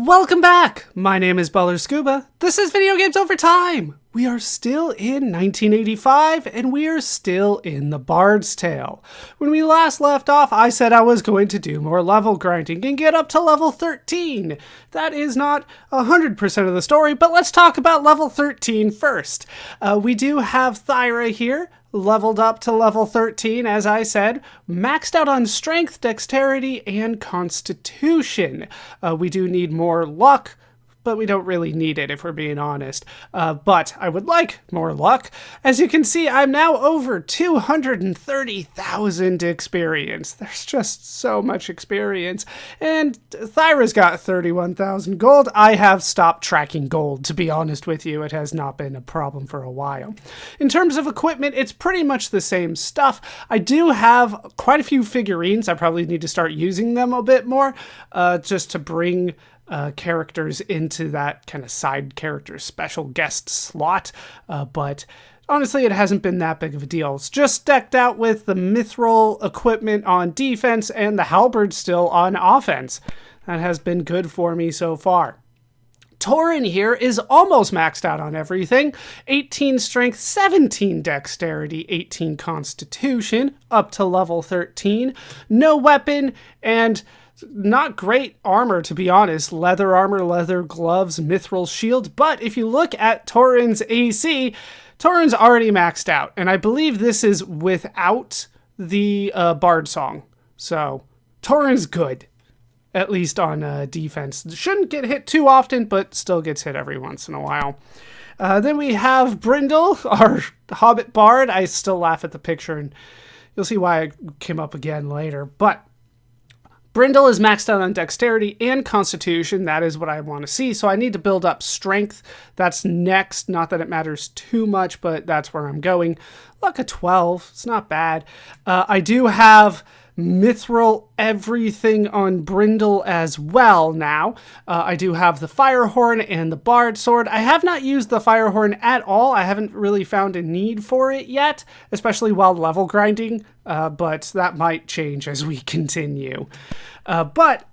Welcome back! My name is ballerscuba. This is Video Games Over Time! We are still in 1985, and we are still in the Bard's Tale. When we last left off, I said I was going to do more level grinding and get up to level 13. That is not 100% of the story, but let's talk about level 13 first. We do have Thyra here, leveled up to level 13, as I said, maxed out on strength, dexterity, and constitution. We do need more luck, but we don't really need it if we're being honest. But I would like more luck. As you can see, I'm now over 230,000 experience. There's just so much experience. And Thyra's got 31,000 gold. I have stopped tracking gold, to be honest with you. It has not been a problem for a while. In terms of equipment, it's pretty much the same stuff. I do have quite a few figurines. I probably need to start using them a bit more, just to bring characters into that kind of side character special guest slot, but honestly it hasn't been that big of a deal. It's just decked out with the mithril equipment on defense and the halberd still on offense. That has been good for me so far. Torin here is almost maxed out on everything. 18 strength, 17 dexterity, 18 constitution, up to level 13. No weapon, and not great armor, to be honest. Leather armor, leather gloves, mithril shield. But if you look at Torin's AC, Torin's already maxed out. And I believe this is without the Bard song. So Torin's good, at least on defense. Shouldn't get hit too often, but still gets hit every once in a while. Then we have Brindle, our Hobbit Bard. I still laugh at the picture, and you'll see why it came up again later. But Brindle is maxed out on dexterity and constitution. That is what I want to see. So I need to build up strength. That's next. Not that it matters too much, but that's where I'm going. Luck of 12. It's not bad. I do have mithril everything on Brindle as well now. I do have the fire horn and the bard sword. I have not used the fire horn at all. I haven't really found a need for it yet, especially while level grinding, but that might change as we continue. But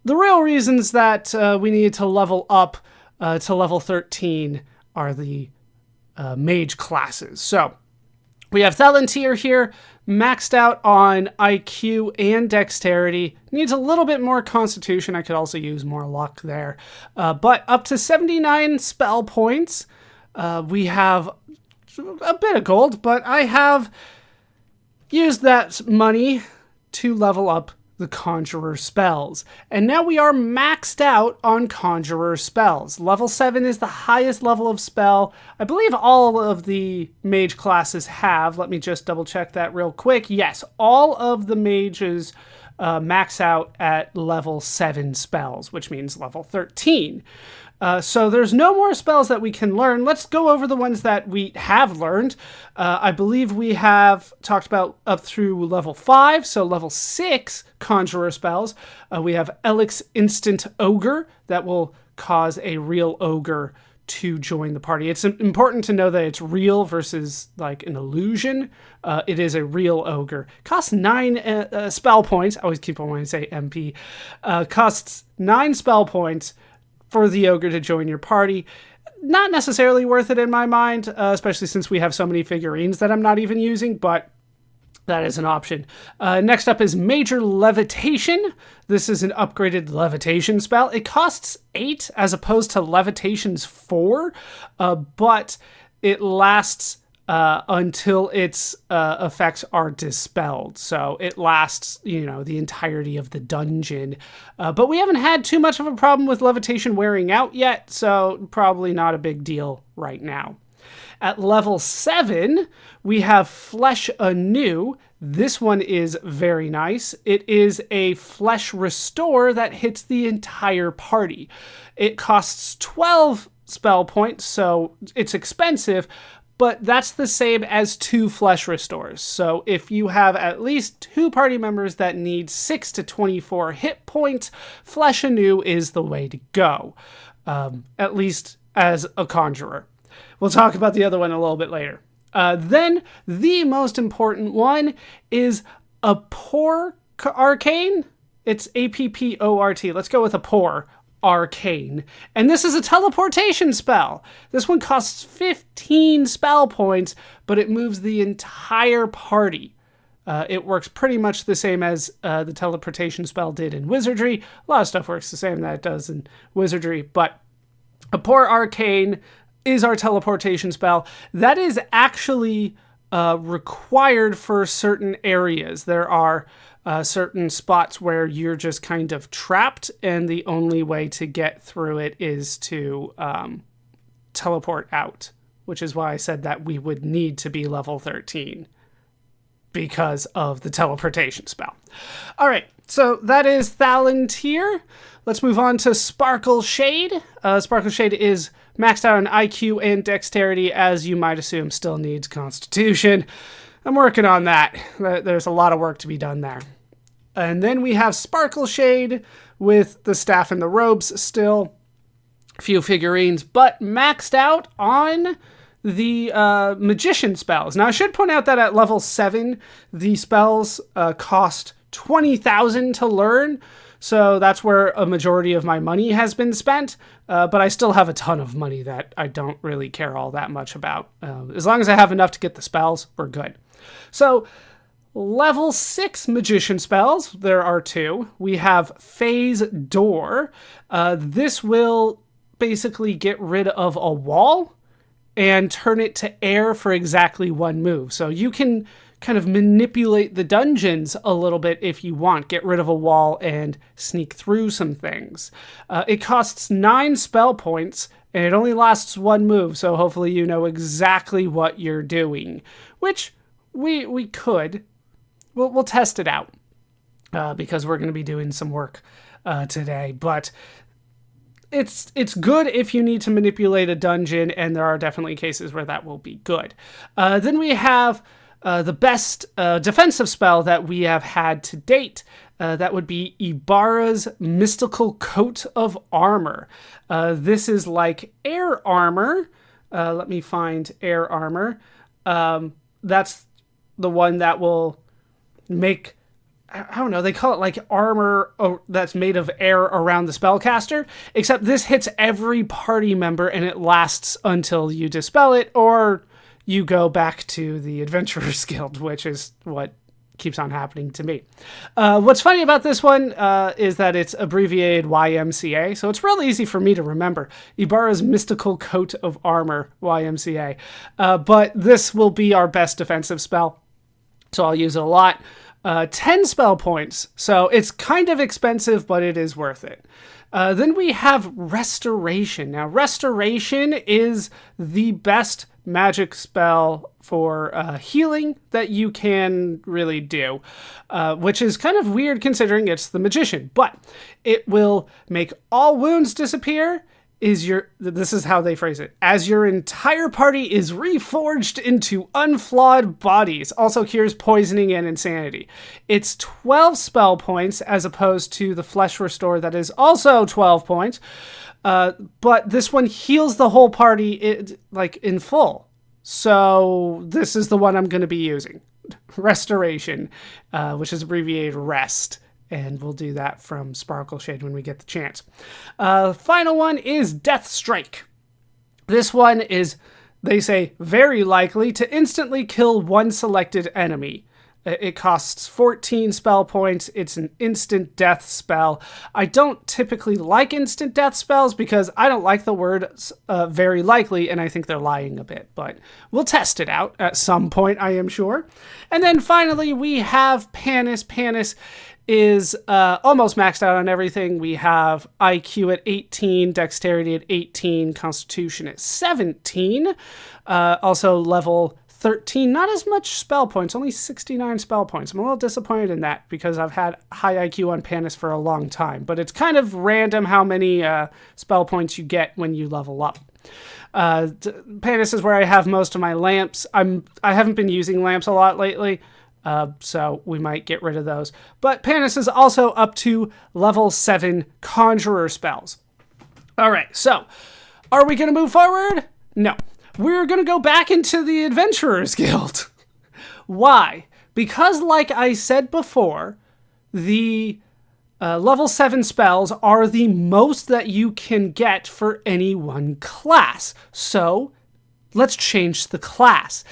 the real reasons that we need to level up to level 13 are the mage classes. So we have Thalantir here, maxed out on IQ and dexterity. Needs a little bit more constitution. I could also use more luck there. But up to 79 spell points. We have a bit of gold, but I have used that money to level up the Conjurer spells. And now we are maxed out on Conjurer spells. Level 7 is the highest level of spell. I believe all of the mage classes have. Let me just double check that real quick. Yes, all of the mages max out at level 7 spells, which means level 13. So there's no more spells that we can learn. Let's go over the ones that we have learned. I believe we have talked about up through level 5, so level 6 Conjurer spells. We have Elix Instant Ogre that will cause a real ogre to join the party. It's important to know that it's real versus like an illusion. It is a real ogre. Costs 9 spell points. I always keep on wanting to say MP. Costs 9 spell points for the ogre to join your party. Not necessarily worth it in my mind, especially since we have so many figurines that I'm not even using, but that is an option. Next up is Major Levitation. This is an upgraded levitation spell. It costs 8 as opposed to Levitation's 4, but it lasts until its effects are dispelled. So it lasts, the entirety of the dungeon. But we haven't had too much of a problem with levitation wearing out yet, so probably not a big deal right now. At level 7, we have Flesh Anew. This one is very nice. It is a Flesh Restore that hits the entire party. It costs 12 spell points, so it's expensive, but that's the same as 2 Flesh Restores. So if you have at least 2 party members that need 6 to 24 hit points, Flesh Anew is the way to go, at least as a conjurer. We'll talk about the other one a little bit later. Then the most important one is Apport Arcane. It's Apport. Let's go with Apport. Arcane. And this is a teleportation spell. This one costs 15 spell points, but it moves the entire party. It works pretty much the same as the teleportation spell did in Wizardry. A lot of stuff works the same that it does in Wizardry, but Apport Arcane is our teleportation spell. That is actually required for certain areas. There are certain spots where you're just kind of trapped, and the only way to get through it is to teleport out, which is why I said that we would need to be level 13 because of the teleportation spell. All right, so that is Thalantir. Let's move on to Sparkle Shade. Sparkle Shade is maxed out on IQ and Dexterity, as you might assume, still needs Constitution. I'm working on that. There's a lot of work to be done there. And then we have Sparkle Shade with the staff and the robes still. A few figurines, but maxed out on the Magician spells. Now, I should point out that at level 7, the spells cost 20,000 to learn. So that's where a majority of my money has been spent. But I still have a ton of money that I don't really care all that much about. As long as I have enough to get the spells, we're good. So level 6 magician spells, there are 2. We have Phase Door. This will basically get rid of a wall and turn it to air for exactly 1 move. So you can kind of manipulate the dungeons a little bit if you want. Get rid of a wall and sneak through some things. It costs 9 spell points, and it only lasts 1 move, so hopefully you know exactly what you're doing. Which we could. We'll test it out because we're going to be doing some work today. But it's good if you need to manipulate a dungeon, and there are definitely cases where that will be good. Then we have the best defensive spell that we have had to date. That would be Ibarra's Mystical Coat of Armor. This is like air armor. Let me find air armor. That's the one that will make, I don't know, they call it like armor that's made of air around the spellcaster, except this hits every party member and it lasts until you dispel it or you go back to the Adventurer's Guild, which is what keeps on happening to me. What's funny about this one is that it's abbreviated YMCA, so it's real easy for me to remember. Ibarra's Mystical Coat of Armor, YMCA. But this will be our best defensive spell, so I'll use it a lot. 10 spell points, so it's kind of expensive, but it is worth it. Then we have Restoration. Now, Restoration is the best magic spell for healing that you can really do, which is kind of weird considering it's the magician, but it will make all wounds disappear. This is how they phrase it, as your entire party is reforged into unflawed bodies. Also cures poisoning and insanity. It's 12 spell points as opposed to the Flesh Restore that is also 12 points. But this one heals the whole party in full. So this is the one I'm going to be using. Restoration, which is abbreviated REST. And we'll do that from Sparkle Shade when we get the chance. Final one is Death Strike. This one is, they say, very likely to instantly kill one selected enemy. It costs 14 spell points. It's an instant death spell. I don't typically like instant death spells because I don't like the word very likely, and I think they're lying a bit. But we'll test it out at some point, I am sure. And then finally, we have Panis. Panis is almost maxed out on everything. We have IQ at 18, Dexterity at 18, Constitution at 17. Also level 13, not as much spell points, only 69 spell points. I'm a little disappointed in that because I've had high IQ on Panis for a long time, but it's kind of random how many spell points you get when you level up. Panis is where I have most of my lamps. I haven't been using lamps a lot lately, so we might get rid of those. But Panis is also up to level 7 Conjurer spells. All right, so are we going to move forward? No. We're going to go back into the Adventurer's Guild. Why? Because, like I said before, the Level 7 spells are the most that you can get for any one class. So let's change the class.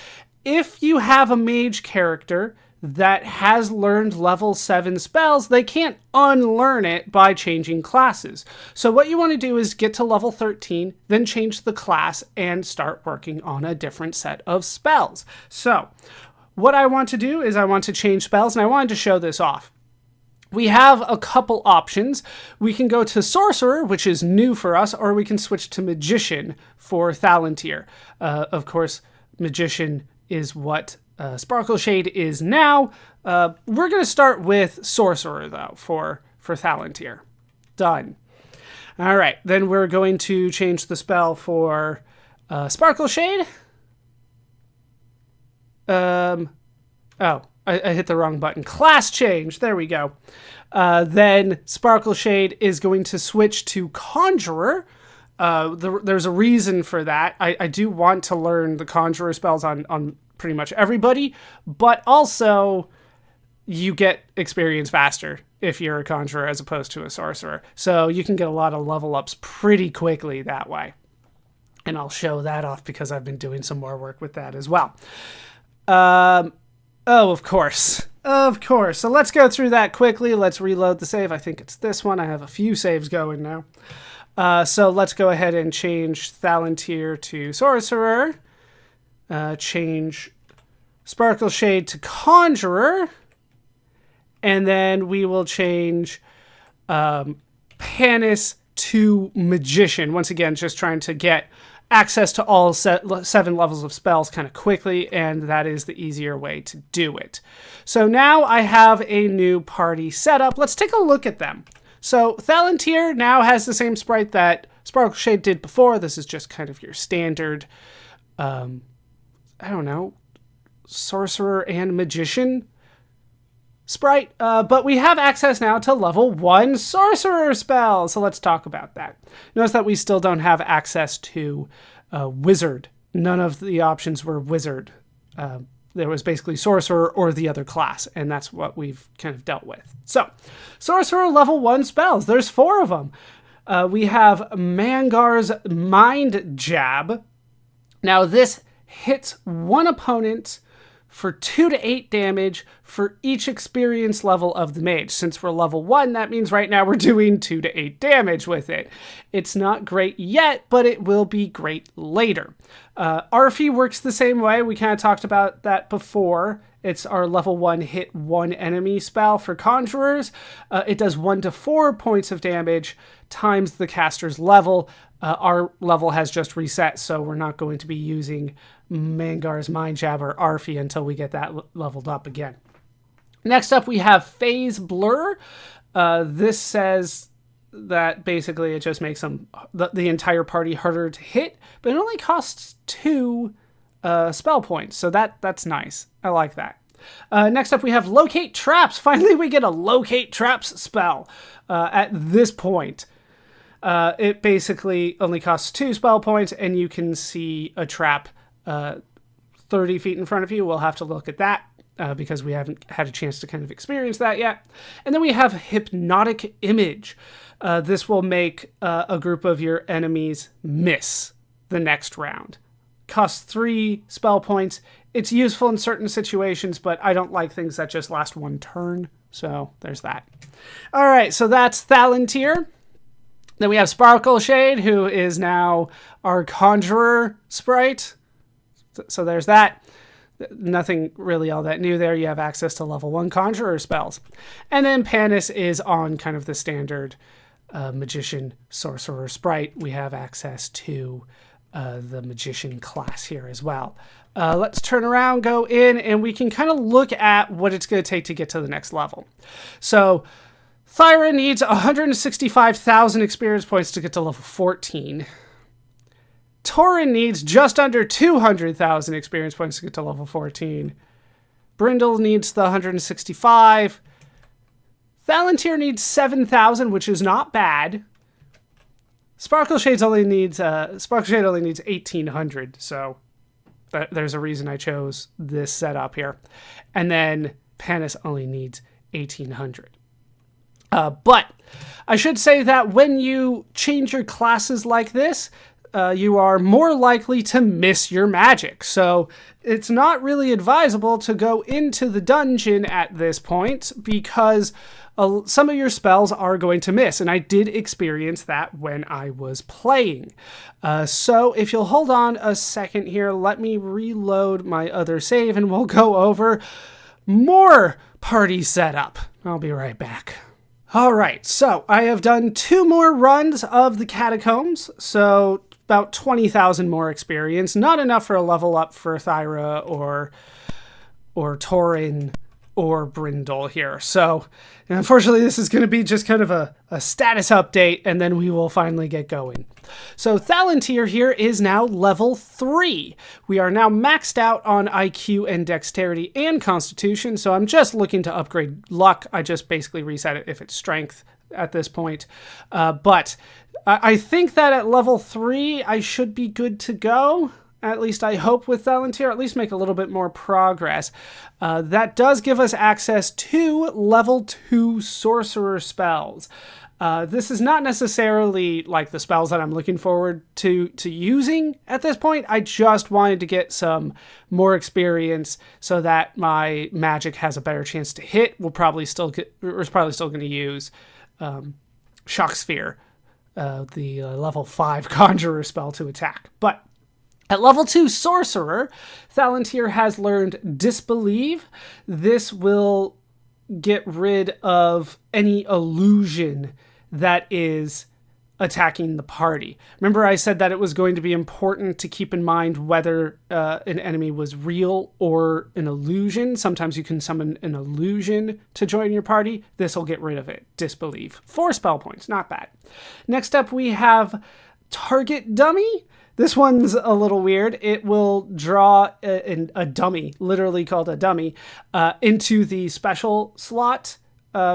If you have a mage character that has learned level 7 spells, they can't unlearn it by changing classes. So what you want to do is get to level 13, then change the class and start working on a different set of spells. So what I want to do is I want to change spells, and I wanted to show this off. We have a couple options. We can go to Sorcerer, which is new for us, or we can switch to Magician for Thalantir. Of course, Magician is what Sparkle Shade is now. We're going to start with Sorcerer, though, for Thalantir. Done. All right, then we're going to change the spell for Sparkle Shade. I hit the wrong button. Class change. There we go. Then Sparkle Shade is going to switch to Conjurer. There's a reason for that. I do want to learn the Conjurer spells on pretty much everybody, but also you get experience faster if you're a Conjurer as opposed to a Sorcerer. So you can get a lot of level ups pretty quickly that way. And I'll show that off because I've been doing some more work with that as well. Oh, of course. Of course. So let's go through that quickly. Let's reload the save. I think it's this one. I have a few saves going now. So let's go ahead and change Thalantir to Sorcerer. Change Sparkle Shade to Conjurer. And then we will change Panis to Magician. Once again, just trying to get access to all 7 levels of spells kind of quickly, and that is the easier way to do it. So now I have a new party set up. Let's take a look at them. So Thalantir now has the same sprite that Sparkle Shade did before. This is just kind of your standard, Sorcerer and Magician sprite, but we have access now to level 1 Sorcerer spell, so let's talk about that. Notice that we still don't have access to Wizard. None of the options were Wizard. There was basically Sorcerer or the other class, and that's what we've kind of dealt with. So, Sorcerer level 1 spells, there's 4 of them. We have Mangar's Mind Jab. Now this hits one opponent for 2 to 8 damage for each experience level of the mage. Since we're level 1, that means right now we're doing 2 to 8 damage with it. It's not great yet, but it will be great later. Arfi works the same way. We kind of talked about that before. It's our level 1 hit 1 enemy spell for Conjurers. It does 1 to 4 points of damage times the caster's level. Our level has just reset, so we're not going to be using Mangar's Mind Jab or Arfi until we get that leveled up again. Next up, we have Phase Blur. This says that basically it just makes the entire party harder to hit, but it only costs 2 spell points, so that's nice. I like that. Next up, we have Locate Traps. Finally, we get a Locate Traps spell at this point. It basically only costs 2 spell points, and you can see a trap 30 feet in front of you. We'll have to look at that because we haven't had a chance to kind of experience that yet. And then we have Hypnotic Image. This will make a group of your enemies miss the next round. Costs 3 spell points. It's useful in certain situations, but I don't like things that just last 1 turn. So there's that. All right, so that's Thalantir. Then we have Sparkle Shade, who is now our Conjurer sprite. So there's that. Nothing really all that new there. You have access to level 1 Conjurer spells. And then Panis is on kind of the standard Magician Sorcerer sprite. We have access to the Magician class here as well. Let's turn around, go in, and we can kind of look at what it's going to take to get to the next level. So Thyra needs 165,000 experience points to get to level 14. Tauren needs just under 200,000 experience points to get to level 14. Brindle needs the 165. Thalantir needs 7,000, which is not bad. Sparkle Shade only needs 1,800, so there's a reason I chose this setup here. And then Panis only needs 1,800. But I should say that when you change your classes like this, you are more likely to miss your magic. So it's not really advisable to go into the dungeon at this point because some of your spells are going to miss. And I did experience that when I was playing. So if you'll hold on a second here, let me reload my other save and we'll go over more party setup. I'll be right back. All right, so I have done 2 more runs of the Catacombs, so about 20,000 more experience. Not enough for a level up for Thyra or Torin or Brindle here. So unfortunately, this is going to be just kind of a status update, and then we will finally get going. So Thalantir here is now level 3. We are now maxed out on IQ and Dexterity and Constitution, so I'm just looking to upgrade Luck. I just basically reset it if it's Strength at this point. But I think that at level 3, I should be good to go. At least I hope with Thalantir, at least make a little bit more progress. That does give us access to level 2 sorcerer spells. This is not necessarily like the spells that I'm looking forward to using at this point. I just wanted to get some more experience so that my magic has a better chance to hit. We're probably still going to use Shock Sphere, the level 5 conjurer spell to attack. But at level 2 Sorcerer, Thalantir has learned Disbelieve. This will get rid of any illusion that is attacking the party. Remember I said that it was going to be important to keep in mind whether an enemy was real or an illusion. Sometimes you can summon an illusion to join your party. This will get rid of it. Disbelieve. 4 spell points, not bad. Next up we have Target Dummy. This one's a little weird. It will draw a dummy, literally called a dummy, into the special slot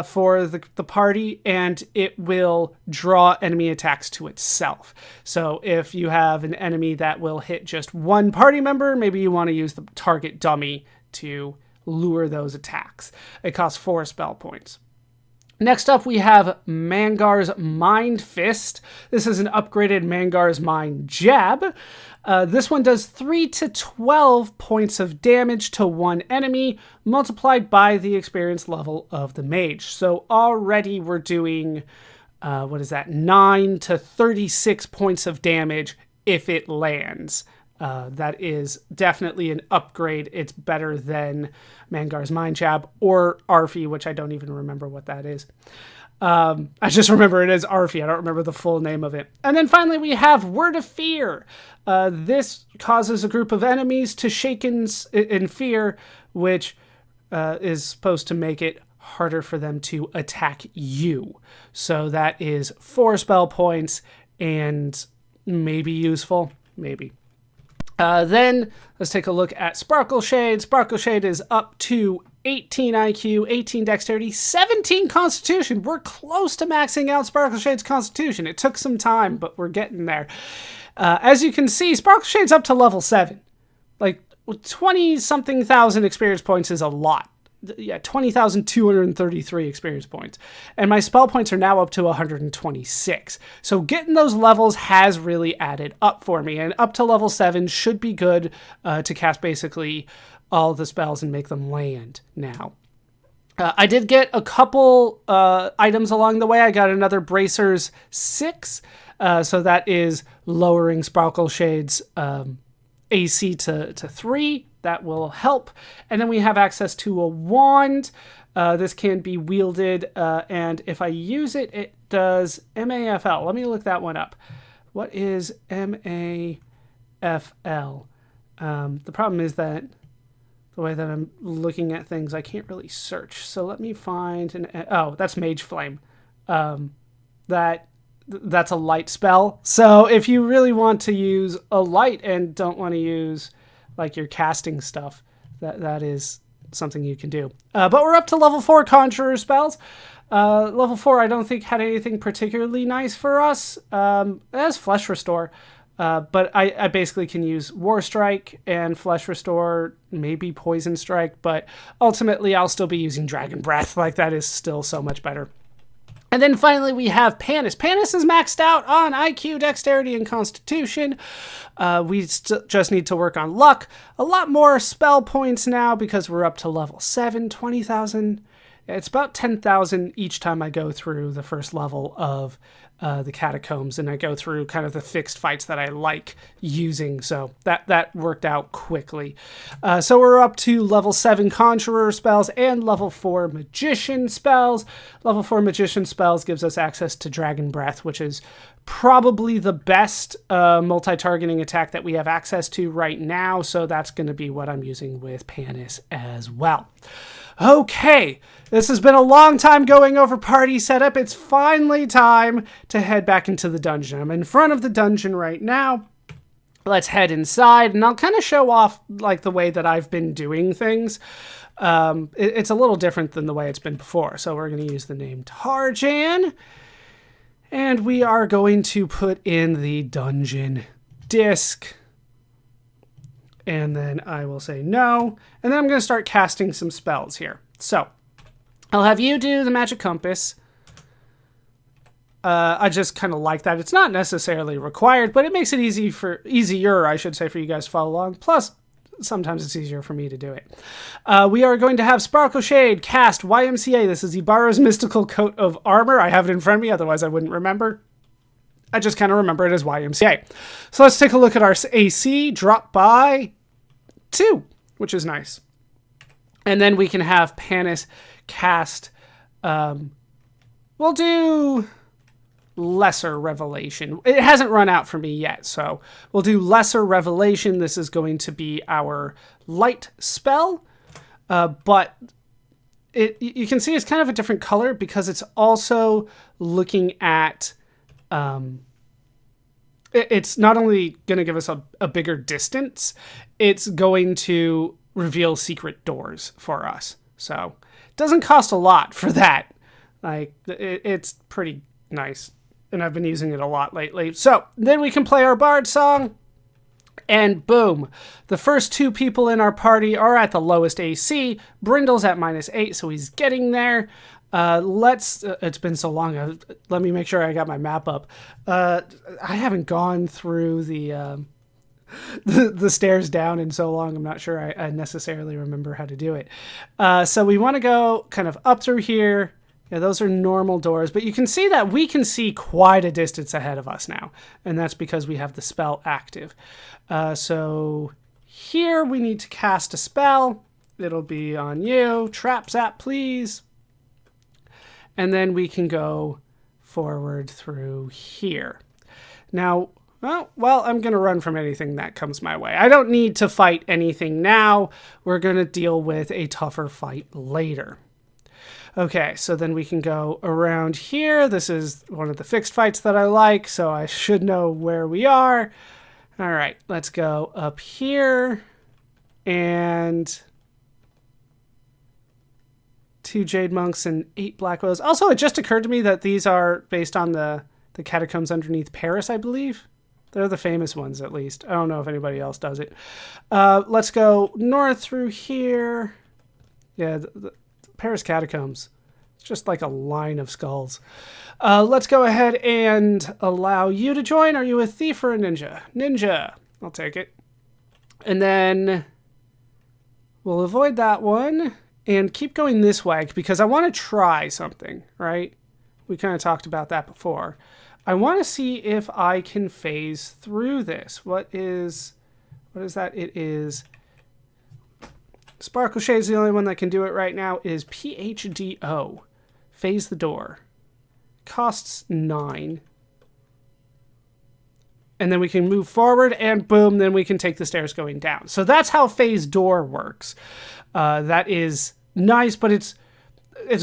for the party, and it will draw enemy attacks to itself. So if you have an enemy that will hit just one party member, maybe you want to use the target dummy to lure those attacks. It costs 4 spell points. Next up, we have Mangar's Mind Fist. This is an upgraded Mangar's Mind Jab. This one does 3 to 12 points of damage to one enemy, multiplied by the experience level of the mage. So already we're doing, 9 to 36 points of damage if it lands. That is definitely an upgrade. It's better than Mangar's Mind Jab or Arfi, which I don't even remember what that is. I just remember it as Arfi. I don't remember the full name of it. And then finally we have Word of Fear. This causes a group of enemies to shake in fear, which is supposed to make it harder for them to attack you. So that is 4 spell points and maybe useful, maybe. Then let's take a look at Sparkle Shade. Sparkle Shade is up to 18 IQ, 18 Dexterity, 17 Constitution. We're close to maxing out Sparkle Shade's Constitution. It took some time, but we're getting there. As you can see, Sparkle Shade's up to level 7. Like 20-something thousand experience points is a lot. Yeah, 20,233 experience points. And my spell points are now up to 126. So getting those levels has really added up for me. And up to level 7 should be good to cast basically all the spells and make them land now. I did get a couple items along the way. I got another Bracers 6. So that is lowering Sparkle Shade's AC to 3. That will help. And then we have access to a wand. This can be wielded, and if I use it, it does MAFL. Let me look that one up. What is MAFL? The problem is that the way that I'm looking at things, I can't really search. So let me find that's Mage Flame. That's a light spell. So if you really want to use a light and don't want to use like your casting stuff, that is something you can do. But we're up to level 4 Conjurer spells. Level 4 I don't think had anything particularly nice for us. It has Flesh Restore, but I basically can use War Strike and Flesh Restore, maybe Poison Strike, but ultimately I'll still be using Dragon Breath. Like that is still so much better. And then finally we have Panis. Panis is maxed out on IQ, Dexterity, and Constitution. We just need to work on luck. A lot more spell points now because we're up to level 7, 20,000. It's about 10,000 each time I go through the first level of the Catacombs, and I go through kind of the fixed fights that I like using, so that worked out quickly. So we're up to level 7 Conjurer spells and level 4 Magician spells. Level 4 Magician spells gives us access to Dragon Breath, which is probably the best multi-targeting attack that we have access to right now, so that's going to be what I'm using with Panis as well. Okay, this has been a long time going over party setup. It's finally time to head back into the dungeon. I'm in front of the dungeon right now. Let's head inside, and I'll kind of show off like the way that I've been doing things. It's a little different than the way it's been before. So we're going to use the name Tarjan, and we are going to put in the dungeon disc. And then I will say no. And then I'm going to start casting some spells here. So I'll have you do the magic compass. I just kind of like that. It's not necessarily required, but it makes it easier, I should say, for you guys to follow along. Plus, sometimes it's easier for me to do it. We are going to have Sparkle Shade cast YMCA. This is Ibarra's mystical coat of armor. I have it in front of me, otherwise I wouldn't remember. I just kind of remember it as YMCA. So let's take a look at our AC. Drop by 2, which is nice. And then we can have Panis cast. We'll do Lesser Revelation. It hasn't run out for me yet, so we'll do Lesser Revelation. This is going to be our light spell, but you can see it's kind of a different color because it's also looking at... it's not only going to give us a bigger distance, it's going to reveal secret doors for us. So it doesn't cost a lot for that. Like, it's pretty nice, and I've been using it a lot lately. So then we can play our Bard song, and boom, the first 2 people in our party are at the lowest AC. Brindle's at -8, so he's getting there. It's been so long. Let me make sure I got my map up. I haven't gone through the stairs down in so long. I'm not sure I necessarily remember how to do it. So we want to go kind of up through here. Yeah, those are normal doors, but you can see that we can see quite a distance ahead of us now, and that's because we have the spell active. So here we need to cast a spell. It'll be on you. Trap Zap, please. And then we can go forward through here. Now, well, I'm going to run from anything that comes my way. I don't need to fight anything now. We're going to deal with a tougher fight later. Okay, so then we can go around here. This is one of the fixed fights that I like, so I should know where we are. All right, let's go up here. And 2 Jade Monks and 8 Black Willows. Also, it just occurred to me that these are based on the catacombs underneath Paris, I believe. They're the famous ones, at least. I don't know if anybody else does it. Let's go north through here. Yeah, the Paris catacombs. It's just like a line of skulls. Let's go ahead and allow you to join. Are you a thief or a ninja? Ninja. I'll take it. And then we'll avoid that one and keep going this way because I want to try something, right? We kind of talked about that before. I want to see if I can phase through this. What is that? It is Sparkle Shade's the only one that can do it right now. It is PHDO. Phase the door. Costs 9. And then we can move forward and boom, then we can take the stairs going down. So that's how phase door works. That is nice, but it's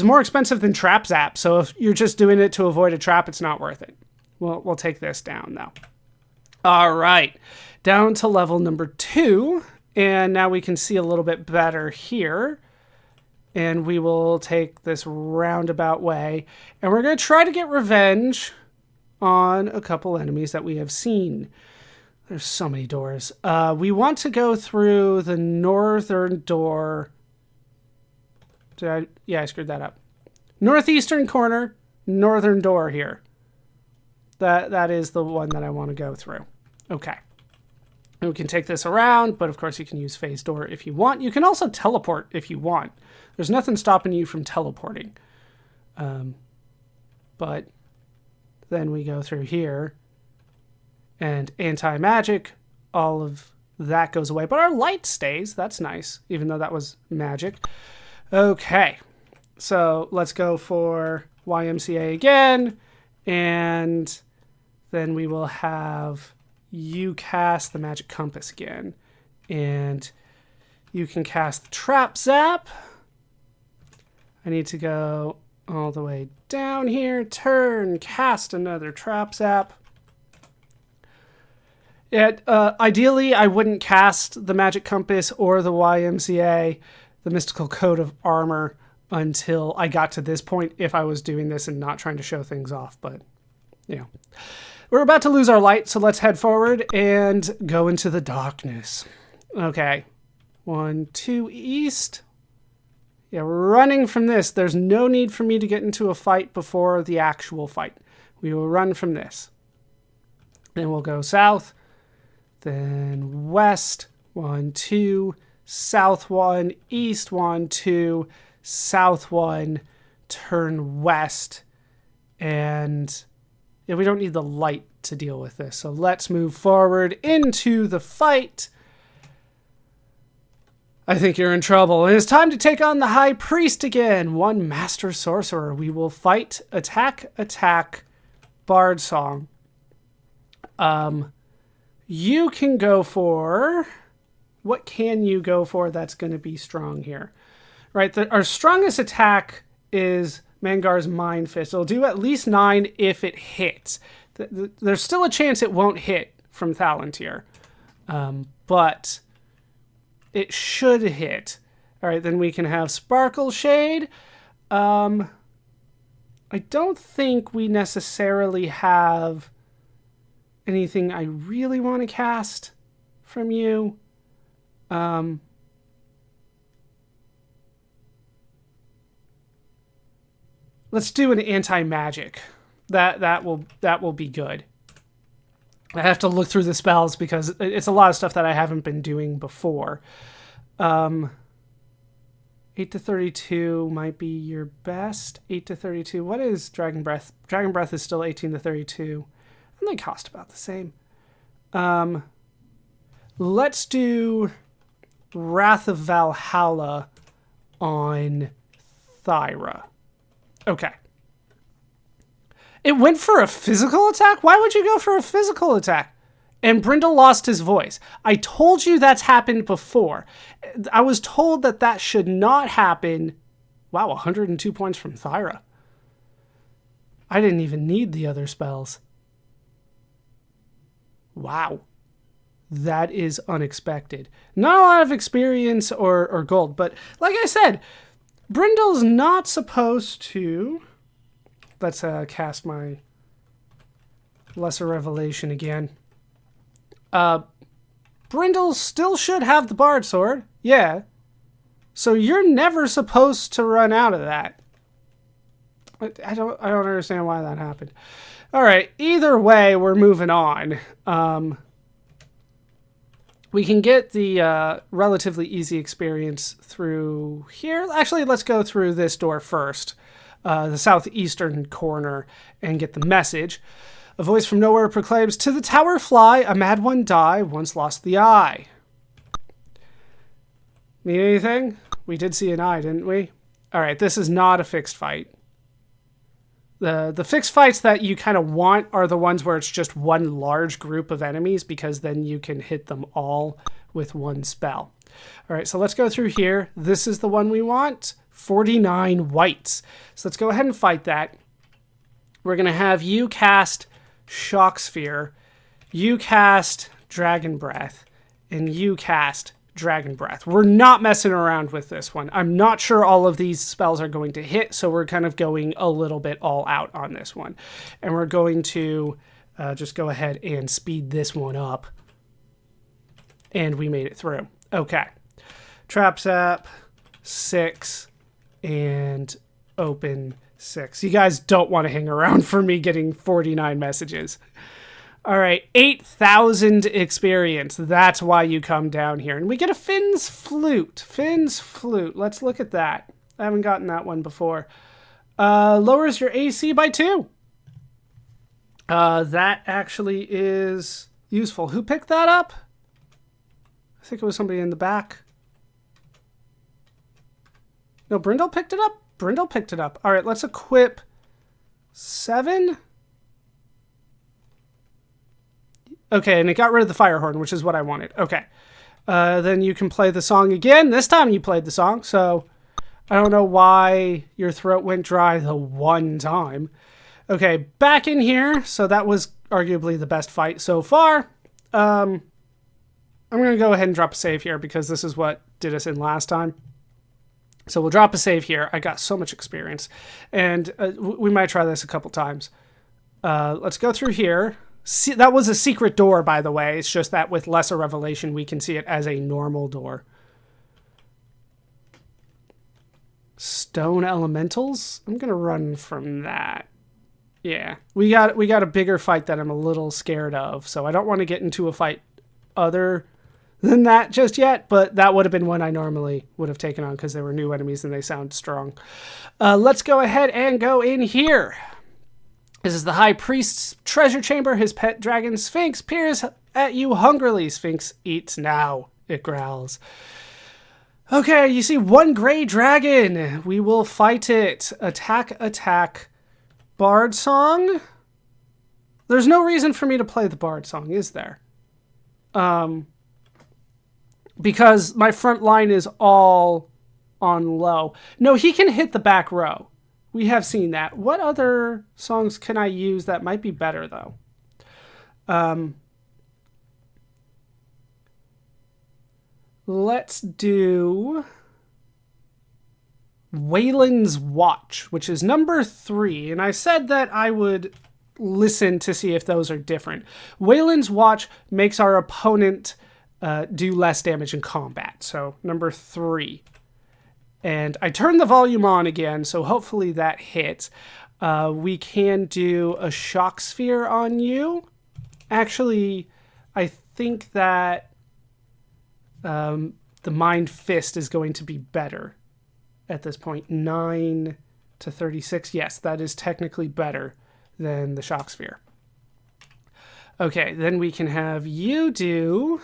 more expensive than Trap Zap. So if you're just doing it to avoid a trap, it's not worth it. We'll take this down though. All right, down to level number 2. And now we can see a little bit better here. And we will take this roundabout way. And we're going to try to get revenge on a couple enemies that we have seen. There's so many doors. We want to go through the northern door. Yeah, I screwed that up. Northeastern corner northern door here. That is the one that I want to go through. Okay. And we can take this around, but of course you can use phase door if you want. You can also teleport if you want. There's nothing stopping you from teleporting. But then we go through here, and anti-magic, all of that goes away. But our light stays. That's nice, even though that was magic. Okay. So let's go for YMCA again, and then we will have you cast the magic compass again, and you can cast the trap zap. I need to go all the way down here, turn, cast another trap zap. Ideally, I wouldn't cast the magic compass or the YMCA, the mystical coat of armor, until I got to this point if I was doing this and not trying to show things off, but, you know. We're about to lose our light, so let's head forward and go into the darkness. Okay. 1, 2, east. Yeah, we're running from this. There's no need for me to get into a fight before the actual fight. We will run from this. Then we'll go south, then west, 1, 2, south 1, east 1, 2, south 1, turn west, and yeah, we don't need the light to deal with this. So let's move forward into the fight. I think you're in trouble. It is time to take on the High Priest again. 1 Master Sorcerer. We will fight, attack, attack, Bard Song. You can go for... What can you go for that's going to be strong here? Right, our strongest attack is Mangar's Mind Fist. It'll do at least 9 if it hits. There's still a chance it won't hit from Thalantir. But... it should hit. All right, then we can have Sparkle Shade. I don't think we necessarily have anything I really want to cast from you. Let's do an anti-magic. That will be good. I have to look through the spells because it's a lot of stuff that I haven't been doing before. 8 to 32 might be your best. 8 to 32. What is Dragon Breath? Dragon Breath is still 18 to 32. And they cost about the same. Let's do Wrath of Valhalla on Thyra. Okay. It went for a physical attack? Why would you go for a physical attack? And Brindle lost his voice. I told you that's happened before. I was told that that should not happen. Wow, 102 points from Thyra. I didn't even need the other spells. Wow. That is unexpected. Not a lot of experience or gold, but like I said, Brindle's not supposed to... Let's cast my Lesser Revelation again. Brindle still should have the Bard Sword. Yeah. So you're never supposed to run out of that. I don't understand why that happened. All right. Either way, we're moving on. We can get the relatively easy experience through here. Actually, let's go through this door first. The southeastern corner, and get the message. A voice from nowhere proclaims, "To the tower fly, a mad one die, once lost the eye." Need anything? We did see an eye, didn't we? Alright, this is not a fixed fight. The fixed fights that you kind of want are the ones where it's just one large group of enemies, because then you can hit them all with one spell. Alright, so let's go through here. This is the one we want. 49 whites. So let's go ahead and fight that. We're going to have you cast Shock Sphere, you cast Dragon Breath, and you cast Dragon Breath. We're not messing around with this one. I'm not sure all of these spells are going to hit, so we're kind of going a little bit all out on this one. And we're going to just go ahead and speed this one up. And we made it through. Okay. Trap Zap, 6, and open 6. You guys don't want to hang around for me getting 49 messages. All right, 8,000 experience. That's why you come down here. And we get a Finn's Flute. Finn's Flute. Let's look at that. I haven't gotten that one before. Lowers your AC by 2. That actually is useful. Who picked that up? I think it was somebody in the back. No, Brindle picked it up? Brindle picked it up. All right, let's equip 7. Okay, and it got rid of the fire horn, which is what I wanted. Okay. Then you can play the song again. This time you played the song, so I don't know why your throat went dry the one time. Okay, back in here. So that was arguably the best fight so far. I'm going to go ahead and drop a save here because this is what did us in last time. So we'll drop a save here. I got so much experience. And we might try this a couple times. Let's go through here. See, that was a secret door, by the way. It's just that with lesser revelation, we can see it as a normal door. Stone elementals? I'm going to run from that. Yeah, we got a bigger fight that I'm a little scared of. So I don't want to get into a fight other than that just yet. But that would have been one I normally would have taken on because they were new enemies and they sound strong. Let's go ahead and go in here. This is the High Priest's treasure chamber. His pet dragon, Sphinx, peers at you hungrily. Sphinx eats now, it growls. Okay, you see one gray dragon. We will fight it. Attack, attack. Bard song? There's no reason for me to play the Bard song, is there? Because my front line is all on low. No, he can hit the back row. We have seen that. What other songs can I use that might be better, though? Let's do Waylon's Watch, which is number 3. And I said that I would listen to see if those are different. Waylon's Watch makes our opponent do less damage in combat. So number 3. And I turned the volume on again, so hopefully that hits. We can do a shock sphere on you. Actually, I think that the Mind Fist is going to be better at this point. 9 to 36. Yes, that is technically better than the shock sphere. Okay, then we can have you do...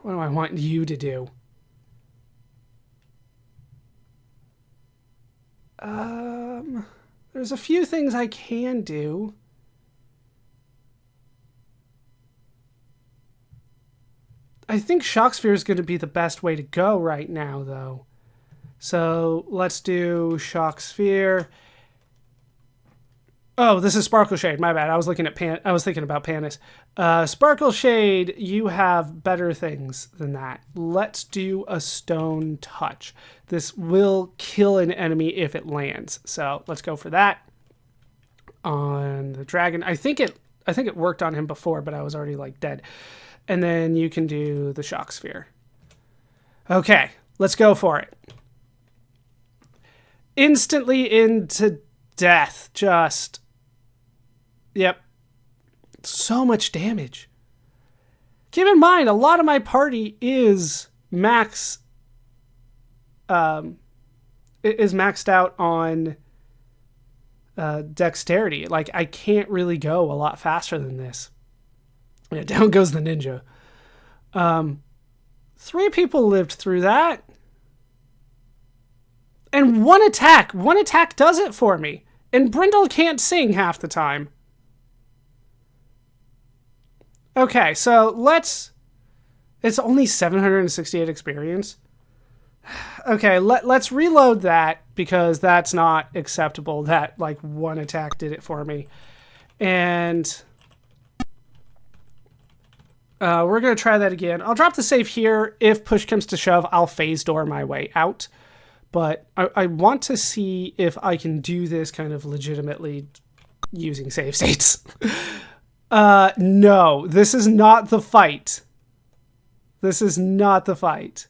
what do I want you to do? There's a few things I can do. I think Shock Sphere is going to be the best way to go right now, though. So let's do Shock Sphere. Oh, this is Sparkle Shade. My bad. I was thinking about Panis. Sparkle Shade, you have better things than that. Let's do a Stone Touch. This will kill an enemy if it lands. So let's go for that. On the dragon, I think it worked on him before, but I was already like dead. And then you can do the Shock Sphere. Okay, let's go for it. Instantly into death. Just... Yep. So much damage. Keep in mind, a lot of my party is maxed out on dexterity. Like, I can't really go a lot faster than this. Yeah, down goes the ninja. 3 people lived through that. And one attack does it for me. And Brindle can't sing half the time. Okay, so it's only 768 experience. Okay, let's reload that because that's not acceptable. That, like, one attack did it for me. And we're going to try that again. I'll drop the save here. If push comes to shove, I'll phase door my way out. But I want to see if I can do this kind of legitimately using save states. No, this is not the fight. This is not the fight.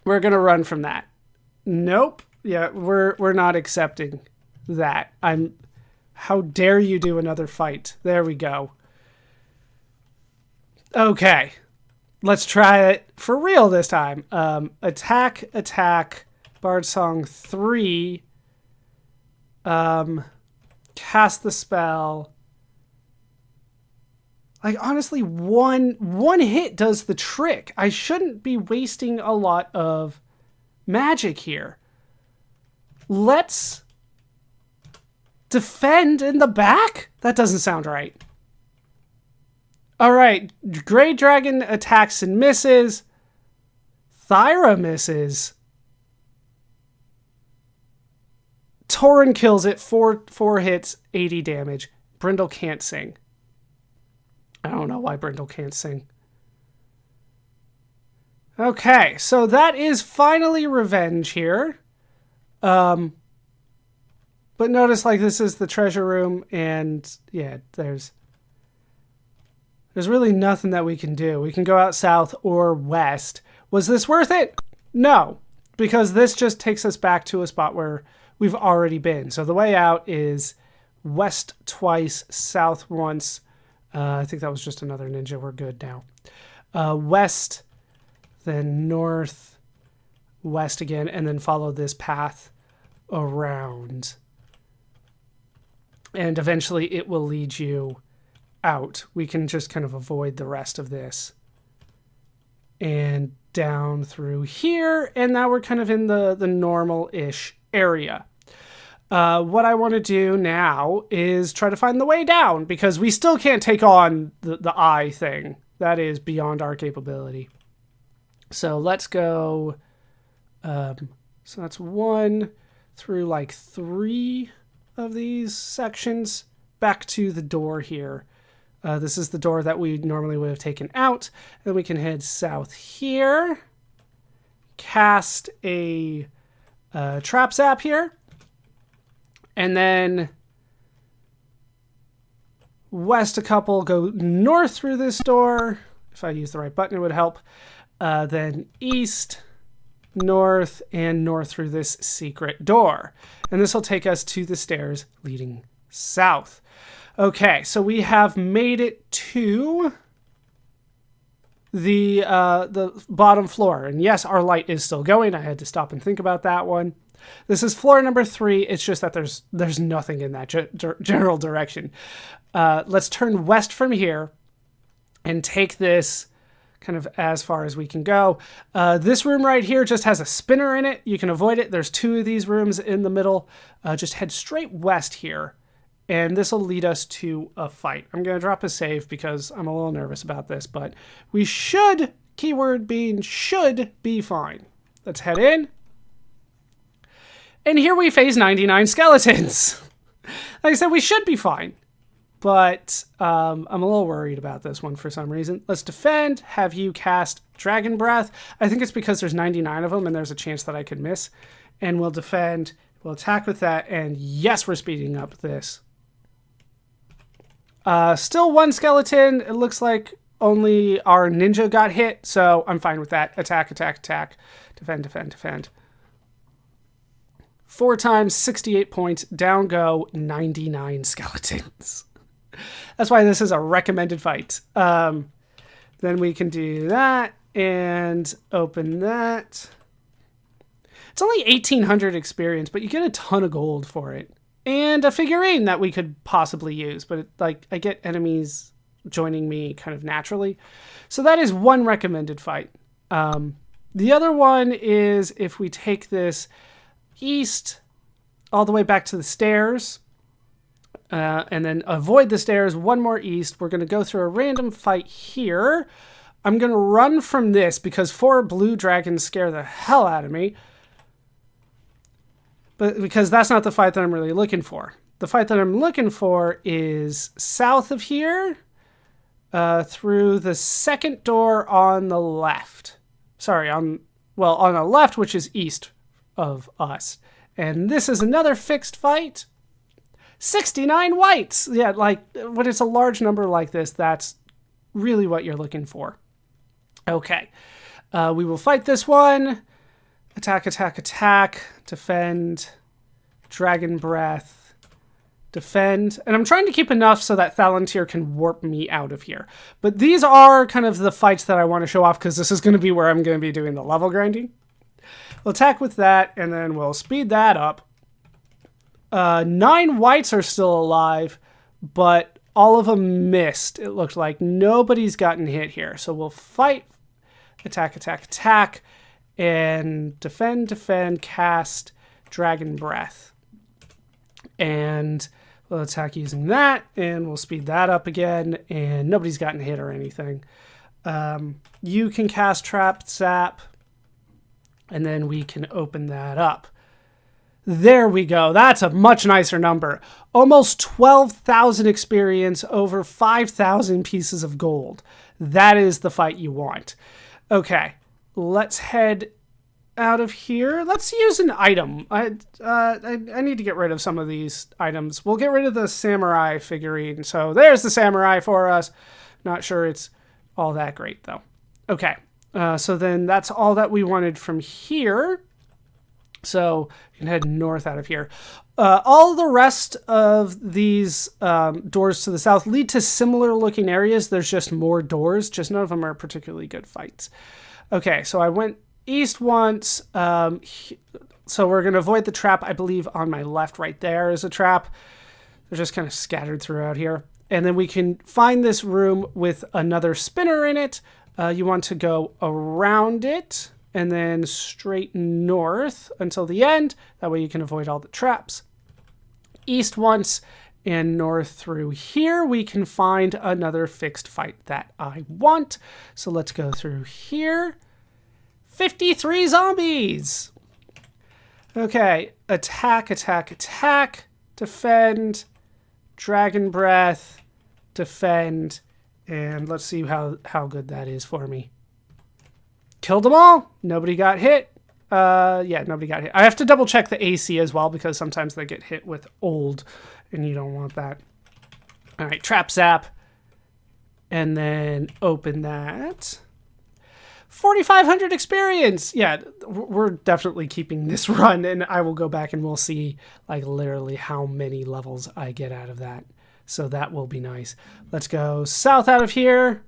We're going to run from that. Nope. Yeah, we're not accepting that. How dare you do another fight? There we go. Okay. Let's try it for real this time. Attack, Bard Song 3. Cast the spell. Like, honestly, one hit does the trick. I shouldn't be wasting a lot of magic here. Let's defend in the back? That doesn't sound right. All right, Grey Dragon attacks and misses. Thyra misses. Tauren kills it, four hits, 80 damage. Brindle can't sing. I don't know why Brindle can't sing. Okay, so that is finally revenge here. But notice, like, this is the treasure room, and yeah, there's really nothing that we can do. We can go out south or west. Was this worth it? No, because this just takes us back to a spot where we've already been. So the way out is west twice, south once. I think that was just another ninja. We're good now. West, then north, west again, and then follow this path around. And eventually it will lead you out. We can just kind of avoid the rest of this. And down through here, and now we're kind of in the normal-ish area. What I want to do now is try to find the way down, because we still can't take on the eye thing. That is beyond our capability. So let's go, so that's 1 through like 3 of these sections back to the door here. This is the door that we normally would have taken out. Then we can head south here, cast a trap zap here, and then west a couple, go north through this door. If I use the right button, it would help. Then east, north, and north through this secret door. And this will take us to the stairs leading south. Okay, so we have made it to the bottom floor. And yes, our light is still going. I had to stop and think about that one. This is floor number 3. It's just that there's nothing in that general direction. Let's turn west from here and take this kind of as far as we can go. This room right here just has a spinner in it. You can avoid it. There's 2 of these rooms in the middle. Just head straight west here. And this will lead us to a fight. I'm going to drop a save because I'm a little nervous about this, but we should, keyword being should, be fine. Let's head in. And here we face 99 skeletons. Like I said, we should be fine. But I'm a little worried about this one for some reason. Let's defend, have you cast Dragon Breath. I think it's because there's 99 of them and there's a chance that I could miss. And we'll defend, we'll attack with that, and yes, we're speeding up this. Still 1 skeleton. It looks like only our ninja got hit, so I'm fine with that. Attack, attack, attack. Defend, defend, defend. 4 times, 68 points. Down go 99 skeletons. That's why this is a recommended fight. Then we can do that and open that. It's only 1,800 experience, but you get a ton of gold for it. And a figurine that we could possibly use, but I get enemies joining me kind of naturally. So that is one recommended fight. The other one is if we take this east all the way back to the stairs, and then avoid the stairs, 1 more east. We're going to go through a random fight here. I'm going to run from this because 4 blue dragons scare the hell out of me. But because that's not the fight that I'm really looking for. The fight that I'm looking for is south of here, through the second door on the left. Sorry, on the left, which is east of us. And this is another fixed fight. 69 whites! Yeah, like, when it's a large number like this, that's really what you're looking for. Okay. We will fight this one. Attack, attack, attack. Defend. Dragon Breath. Defend. And I'm trying to keep enough so that Thalantir can warp me out of here. But these are kind of the fights that I want to show off because this is going to be where I'm going to be doing the level grinding. We'll attack with that, and then we'll speed that up. 9 whites are still alive, but all of them missed. It looked like nobody's gotten hit here. So we'll fight. Attack, attack, attack. And defend, defend, cast Dragon Breath. And we'll attack using that, and we'll speed that up again, and nobody's gotten hit or anything. You can cast Trap Zap, and then we can open that up. There we go. That's a much nicer number. Almost 12,000 experience, over 5,000 pieces of gold. That is the fight you want. Okay, let's head out of here. Let's use an item. I need to get rid of some of these items. We'll get rid of the samurai figurine. So there's the samurai for us. Not sure it's all that great though. Okay, so then that's all that we wanted from here. So you can head north out of here. All the rest of these doors to the south lead to similar looking areas. There's just more doors. Just none of them are particularly good fights. Okay, so I went east once. So we're going to avoid the trap. I believe on my left right there is a trap. They're just kind of scattered throughout here. And then we can find this room with another spinner in it. You want to go around it and then straight north until the end. That way you can avoid all the traps. East once and north through here. We can find another fixed fight that I want. So let's go through here. 53 zombies! Okay, attack, attack, attack, defend, Dragon Breath, defend, and let's see how good that is for me. Killed them all. Nobody got hit. Yeah, nobody got hit. I have to double check the AC as well because sometimes they get hit with old and you don't want that. All right, Trap Zap, and then open that. 4,500 experience. Yeah, we're definitely keeping this run, and I will go back and we'll see like literally how many levels I get out of that. So that will be nice. Let's go south out of here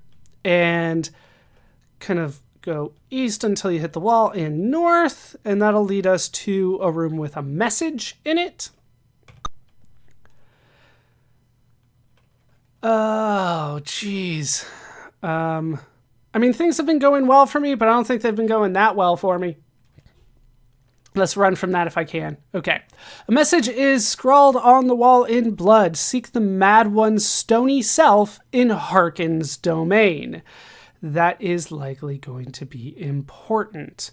and kind of go east until you hit the wall and north, and that'll lead us to a room with a message in it. Oh, geez. I mean, things have been going well for me, but I don't think they've been going that well for me. Let's run from that if I can. Okay. A message is scrawled on the wall in blood. Seek the Mad One's stony self in Harkin's domain. That is likely going to be important.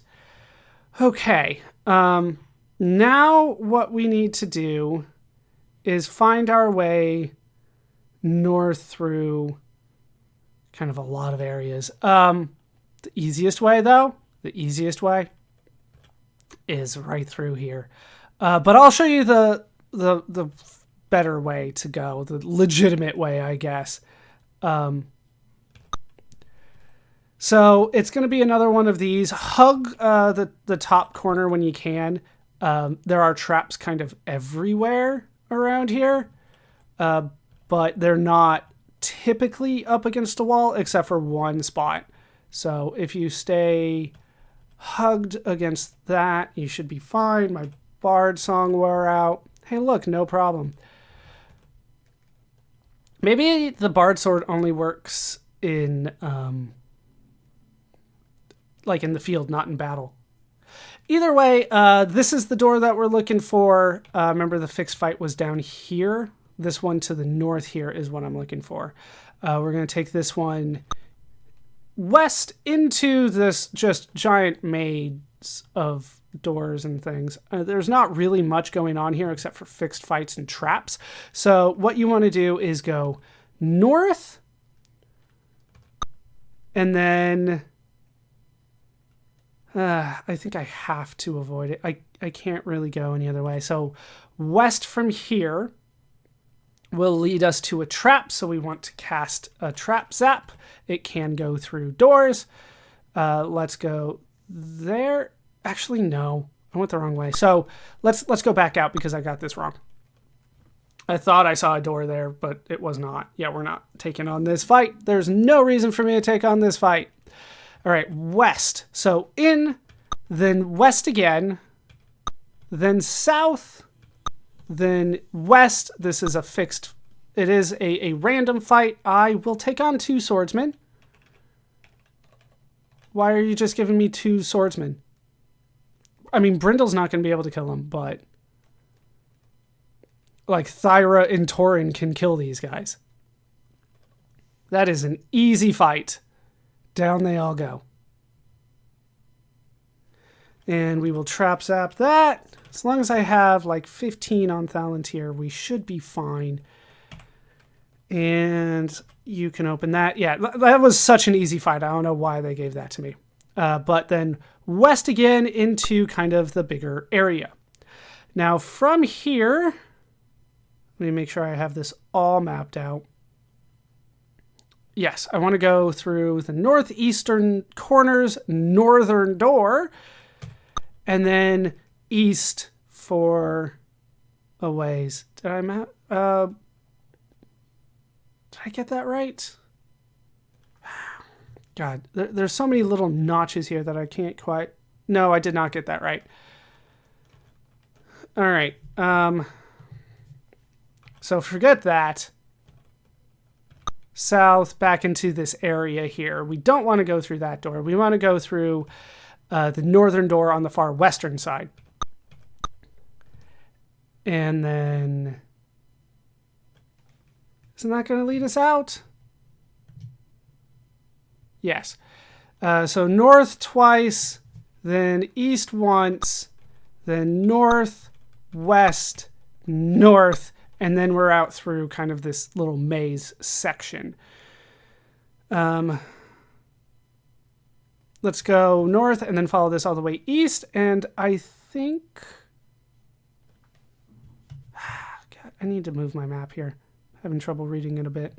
Okay. Now what we need to do is find our way north through kind of a lot of areas. The easiest way, though, is right through here. But I'll show you the better way to go, the legitimate way, I guess. So it's going to be another one of these. Hug the top corner when you can. There are traps kind of everywhere around here, but they're not typically up against a wall except for one spot. So if you stay hugged against that, you should be fine. My bard song wore out. Hey, look, no problem. Maybe the bard sword only works in like in the field, not in battle. Either way, this is the door that we're looking for. Remember the fixed fight was down here. This one to the north here is what I'm looking for. We're going to take this one west into this just giant maze of doors and things. There's not really much going on here except for fixed fights and traps. So what you want to do is go north and then I think I have to avoid it. I can't really go any other way. So west from here will lead us to a trap, so we want to cast a Trap Zap. It can go through doors. Let's go there. Actually, no. I went the wrong way. So let's go back out because I got this wrong. I thought I saw a door there, but it was not. Yeah, we're not taking on this fight. There's no reason for me to take on this fight. All right, west. So in, then west again, then south, then west. This is a fixed, it is a random fight. I will take on 2 swordsmen. Why are you just giving me 2 swordsmen? I mean, Brindle's not going to be able to kill him, but like Thyra and Torin can kill these guys. That is an easy fight. Down they all go. And we will trap zap that. As long as I have like 15 on Thalantir, we should be fine. And you can open that. Yeah, that was such an easy fight. I don't know why they gave that to me. But then west again into kind of the bigger area. Now from here, let me make sure I have this all mapped out. Yes, I want to go through the northeastern corner's northern door, and then east for a ways. Did I map? Did I get that right? God, there's so many little notches here that I can't quite... No, I did not get that right. All right. So forget that. South, back into this area here. We don't want to go through that door. We want to go through the northern door on the far western side. And then... Isn't that going to lead us out? Yes. So north twice, then east once, then north, west, north, and then we're out through kind of this little maze section. Let's go north and then follow this all the way east. And I think... God, I need to move my map here. Having trouble reading it a bit.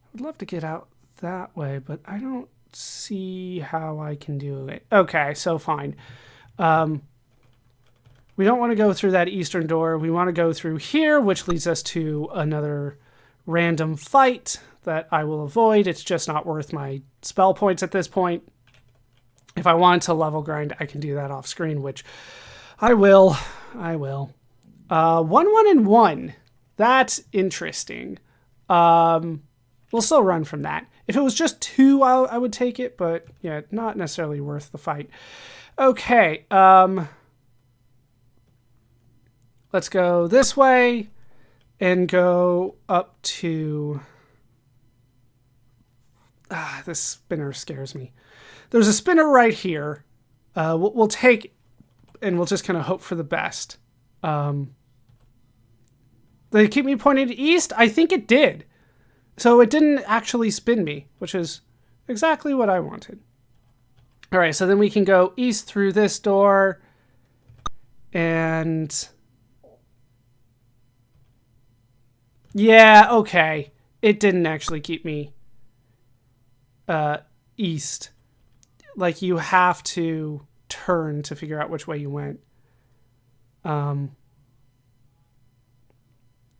I would love to get out that way, but I don't see how I can do it. Okay, so fine. We don't want to go through that eastern door. We want to go through here, which leads us to another random fight that I will avoid. It's just not worth my spell points at this point. If I want to level grind, I can do that off screen, which I will. 1, 1, and 1. That's interesting. We'll still run from that. If it was just 2, I would take it, but yeah, not necessarily worth the fight. Okay, let's go this way and go up to... this spinner scares me. There's a spinner right here. We'll take, and we'll just kind of hope for the best. They keep me pointed east? I think it did. So it didn't actually spin me, which is exactly what I wanted. All right, so then we can go east through this door. And... yeah, okay. It didn't actually keep me east. Like, you have to turn to figure out which way you went. I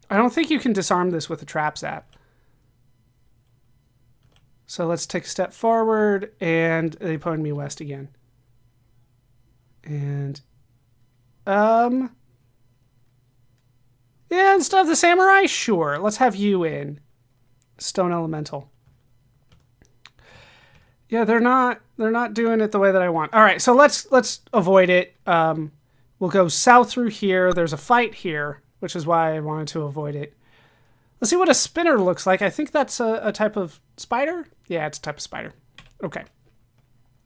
don't think you can disarm this with a trap zap. So let's take a step forward, and they pointed me west again. And, yeah, instead of the samurai, sure. Let's have you in. Stone Elemental. Yeah, they're not doing it the way that I want. All right, so let's avoid it. We'll go south through here. There's a fight here, which is why I wanted to avoid it. Let's see what a spinner looks like. I think that's a type of spider. Yeah, it's a type of spider. Okay.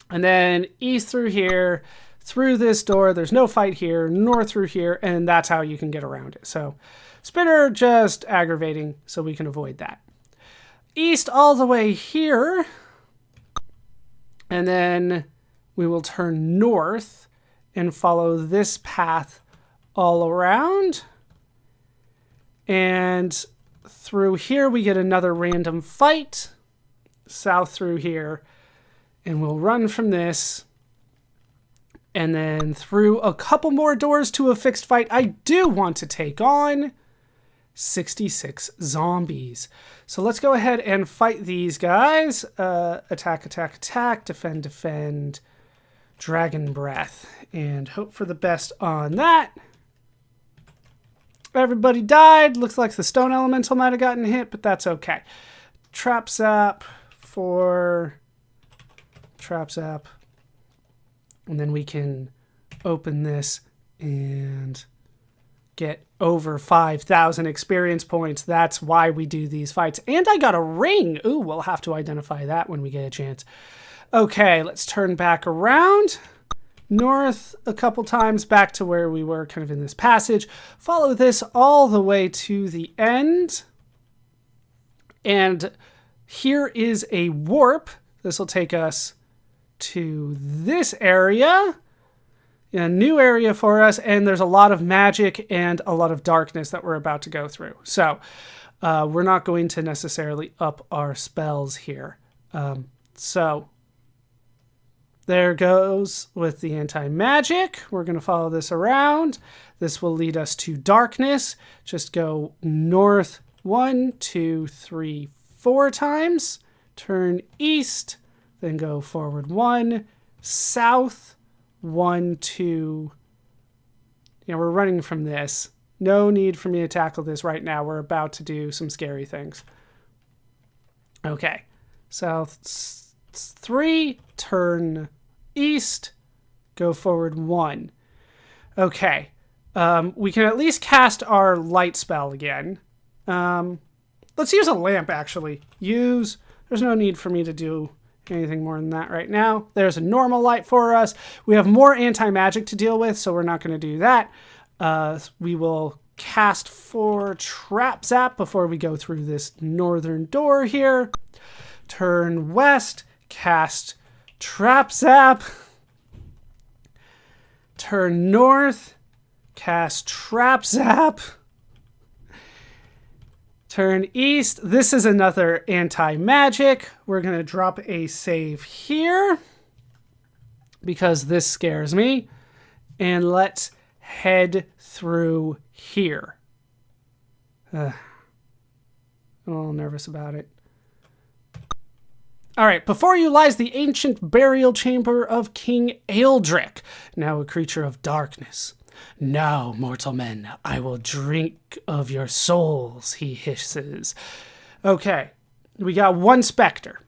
And then east through here, through this door. There's no fight here. North through here, and that's how you can get around it. So spinner, just aggravating, so we can avoid that. East all the way here. And then we will turn north and follow this path all around. And through here we get another random fight. South through here. And we'll run from this. And then through a couple more doors to a fixed fight, I do want to take on 66 zombies. So let's go ahead and fight these guys. Attack, attack, attack, defend, defend, dragon breath, and hope for the best on that. Everybody died. Looks like the stone elemental might have gotten hit, but that's okay. Trap zap for trap zap. And then we can open this and get over 5,000 experience points. That's why we do these fights. And I got a ring. Ooh, we'll have to identify that when we get a chance. Okay, let's turn back around. North a couple times back to where we were kind of in this passage. Follow this all the way to the end. And here is a warp. This will take us to this area, a new area for us, and there's a lot of magic and a lot of darkness that we're about to go through. So we're not going to necessarily up our spells here. So there goes with the anti-magic. We're going to follow this around. This will lead us to darkness. Just go north 1, 2, 3, 4 times. Turn east. Then go forward 1, south 1, 2. Yeah, we're running from this. No need for me to tackle this right now. We're about to do some scary things. Okay, south 3, turn east, go forward 1. Okay, we can at least cast our light spell again. Let's use a lamp, actually. There's no need for me to do anything more than that right now. There's a normal light for us. We have more anti-magic to deal with, so we're not going to do that. We will cast for Trap Zap before we go through this northern door here. Turn west, cast Trap Zap. Turn north, cast Trap Zap. Turn east. This is another anti-magic. We're going to drop a save here because this scares me. And let's head through here. I'm a little nervous about it. All right, before you lies the ancient burial chamber of King Ealdric, now a creature of darkness. Now, mortal men, I will drink of your souls, he hisses. Okay, we got one specter.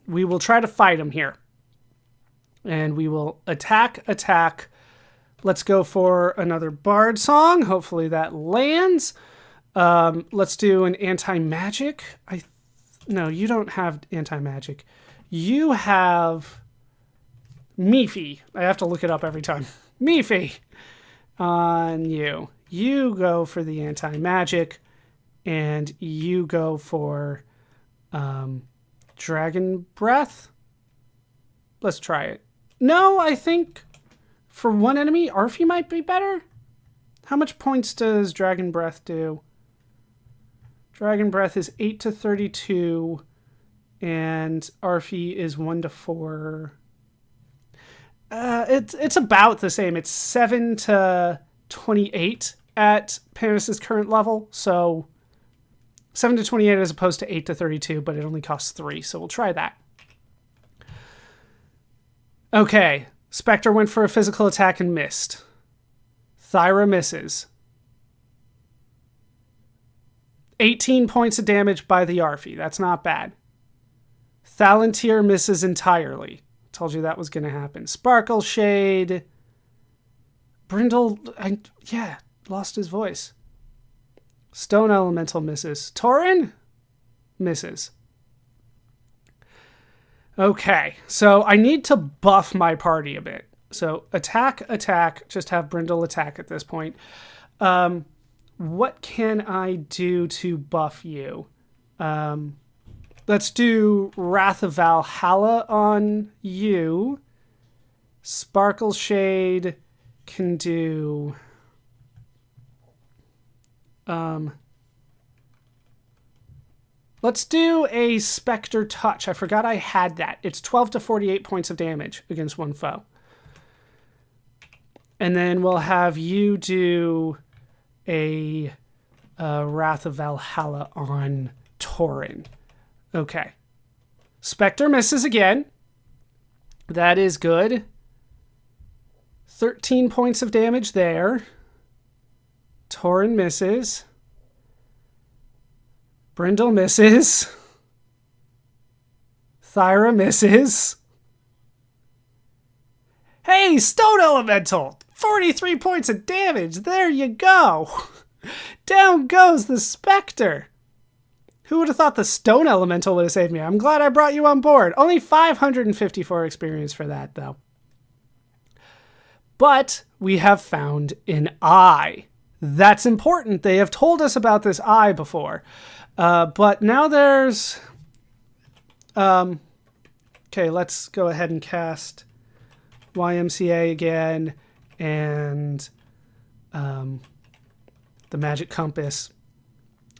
We will try to fight him here. And we will attack. Let's go for another bard song. Hopefully that lands. Let's do an anti-magic. No, you don't have anti-magic. You have Meefy. I have to look it up every time. Meefy. On you. You go for the anti-magic, and you go for dragon breath. Let's try it. No, I think for one enemy, Arfie might be better. How much points does dragon breath do? Dragon breath is 8 to 32, and Arfie is 1 to 4. It's about the same. It's 7 to 28 at Panis's current level. So 7 to 28 as opposed to 8 to 32, but it only costs 3. So we'll try that. Okay. Spectre went for a physical attack and missed. Thyra misses. 18 points of damage by the Arfie. That's not bad. Thalantir misses entirely. Told you that was going to happen. Sparkle Shade. Brindle, lost his voice. Stone Elemental misses. Tauren misses. Okay, so I need to buff my party a bit. So attack, just have Brindle attack at this point. What can I do to buff you? Let's do Wrath of Valhalla on you. Sparkle Shade can do... Let's do a Spectre Touch. I forgot I had that. It's 12 to 48 points of damage against one foe. And then we'll have you do a Wrath of Valhalla on Tauren. Okay. Spectre misses again. That is good. 13 points of damage there. Tauren misses. Brindle misses. Thyra misses. Hey, Stone Elemental! 43 points of damage. There you go. Down goes the Spectre. Who would have thought the Stone Elemental would have saved me? I'm glad I brought you on board. Only 554 experience for that, though. But we have found an eye. That's important. They have told us about this eye before. But now there's... okay, let's go ahead and cast YMCA again and the Magic Compass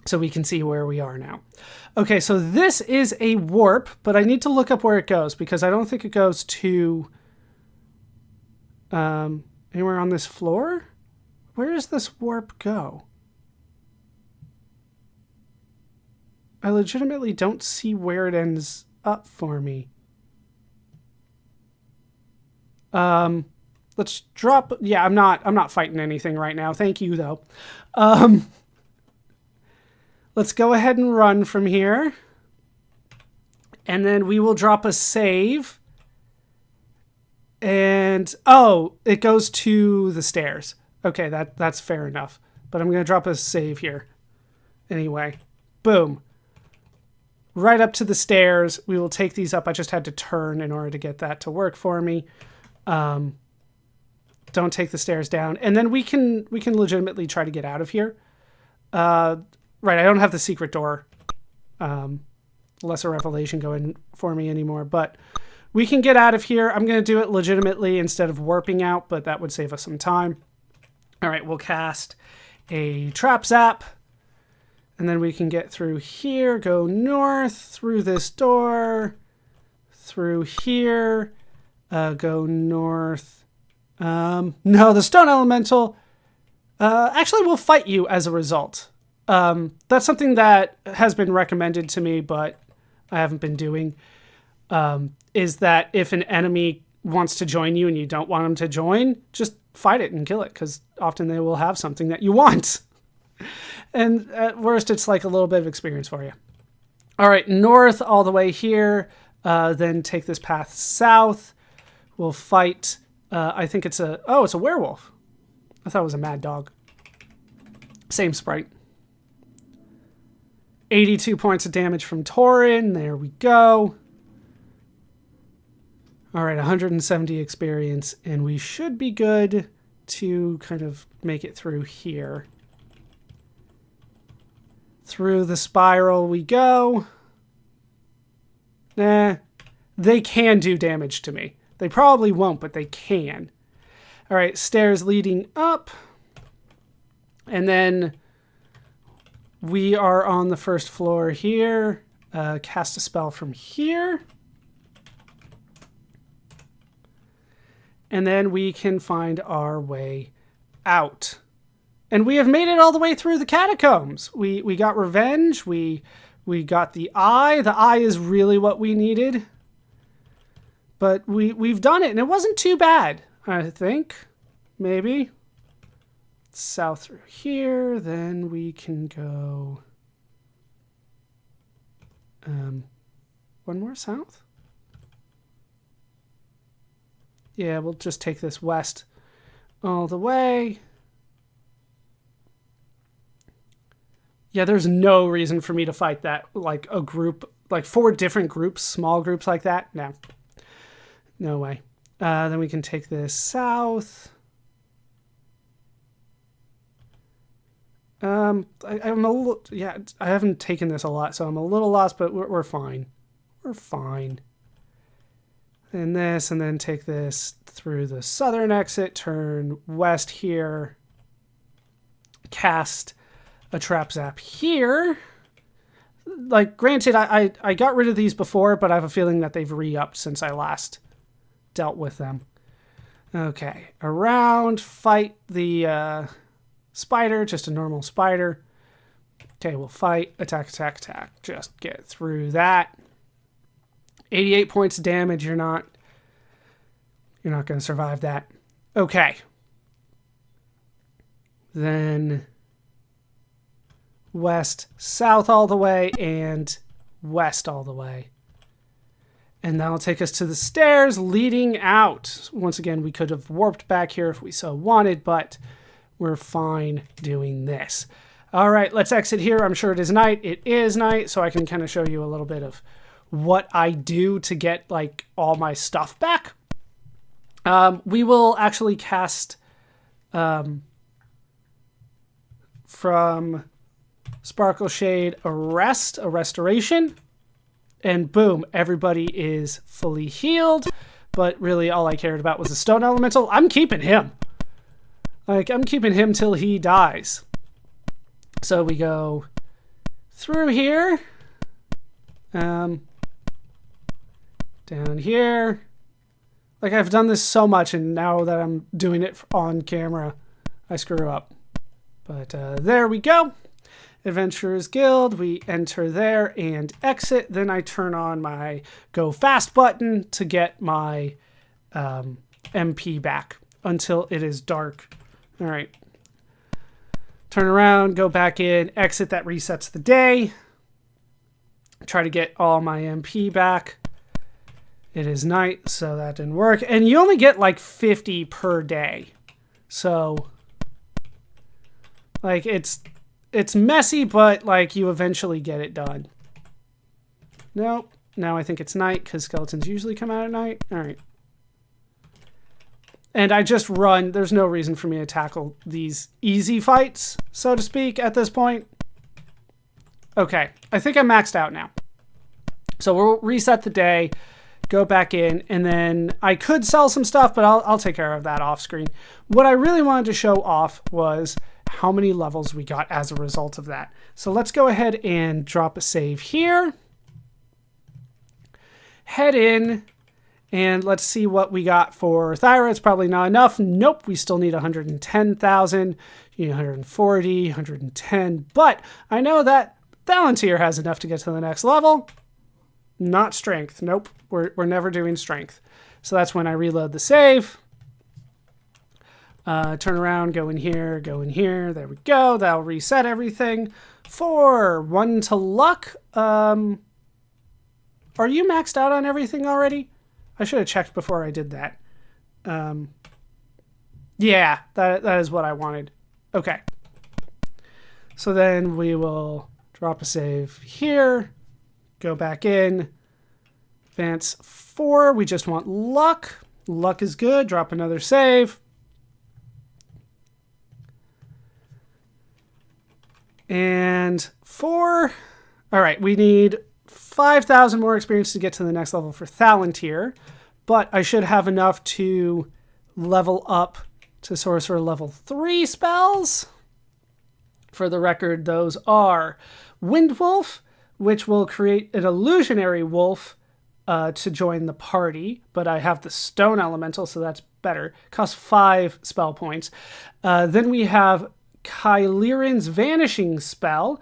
so we can see where we are now. Okay, so this is a warp, but I need to look up where it goes because I don't think it goes to anywhere on this floor. Where does this warp go? I legitimately don't see where it ends up for me. Let's drop. Yeah, I'm not fighting anything right now. Thank you though. Let's go ahead and run from here. And then we will drop a save. And oh, it goes to the stairs. Okay, that's fair enough. But I'm going to drop a save here. Anyway, boom. Right up to the stairs. We will take these up. I just had to turn in order to get that to work for me. Don't take the stairs down. And then we can legitimately try to get out of here. Right, I don't have the secret door. Lesser Revelation going for me anymore. But we can get out of here. I'm going to do it legitimately instead of warping out, but that would save us some time. All right, we'll cast a Trap Zap. And then we can get through here, go north, through this door, through here, go north. No, the Stone Elemental actually will fight you as a result. That's something that has been recommended to me, but I haven't been doing, is that if an enemy wants to join you and you don't want them to join, just fight it and kill it, because often they will have something that you want. And at worst, it's like a little bit of experience for you. All right, north all the way here. Then take this path south. We'll fight. I think it's a... Oh, it's a werewolf. I thought it was a mad dog. Same sprite. 82 points of damage from Tauren. There we go. All right, 170 experience. And we should be good to kind of make it through here. Through the spiral we go. They can do damage to me. They probably won't, but they can. All right, stairs leading up. And then we are on the first floor here. Cast a spell from here. And then we can find our way out. And we have made it all the way through the catacombs. We got revenge. We got the eye. The eye is really what we needed. But we've done it, and it wasn't too bad, I think. Maybe. South through here. Then we can go... one more south? Yeah, we'll just take this west all the way. Yeah, there's no reason for me to fight that, like a group, like 4 different groups, small groups like that. No. No way. Then we can take this south. I'm a little, yeah, I haven't taken this a lot, so I'm a little lost, but we're fine. We're fine. And this, and then take this through the southern exit, turn west here, cast a Trap Zap here. like, granted, I got rid of these before, but I have a feeling that they've re-upped since I last dealt with them. Okay, around, fight the spider, just a normal spider. Okay, we'll fight, attack, attack, attack. Just get through that. 88 points of damage, you're not going to survive that. Okay. Then west, south all the way, and west all the way. And that'll take us to the stairs leading out. Once again, we could have warped back here if we so wanted, but we're fine doing this. All right, let's exit here. I'm sure it is night. It is night, so I can kind of show you a little bit of what I do to get like all my stuff back. We will actually cast from Sparkle Shade a restoration, and boom, everybody is fully healed. But really all I cared about was the stone elemental. I'm keeping him. Like, I'm keeping him till he dies. So we go through here, down here. Like, I've done this so much, and now that I'm doing it on camera, I screw up. But there we go. Adventurers Guild, we enter there and exit. Then I turn on my go fast button to get my MP back until it is dark. All right. Turn around, go back in, exit. That resets the day. Try to get all my MP back. It is night, so that didn't work. And you only get like 50 per day. So, like, it's messy, but like you eventually get it done. Nope. Now I think it's night because skeletons usually come out at night. All right. And I just run. There's no reason for me to tackle these easy fights, so to speak, at this point. Okay. I think I'm maxed out now. So we'll reset the day, go back in, and then I could sell some stuff, but I'll take care of that off screen. What I really wanted to show off was how many levels we got as a result of that. So let's go ahead and drop a save here. Head in, and let's see what we got for Thyra. It's probably not enough. Nope, we still need 110,000, 140, 110. But I know that Palantir has enough to get to the next level. Not strength. Nope, we're never doing strength. So that's when I reload the save. Turn around, go in here, go in here. There we go. That'll reset everything. 1 to luck. Are you maxed out on everything already? I should have checked before I did that. Yeah, that is what I wanted. Okay. So then we will drop a save here. Go back in. Advance 4. We just want luck. Luck is good. Drop another save. And 4. All right, we need 5,000 more experience to get to the next level for Palantir, but I should have enough to level up to Sorcerer level 3 spells. For the record, those are Wind Wolf, which will create an illusionary wolf to join the party, but I have the Stone Elemental, so that's better. Costs 5 spell points. Then we have Kyliran's Vanishing spell.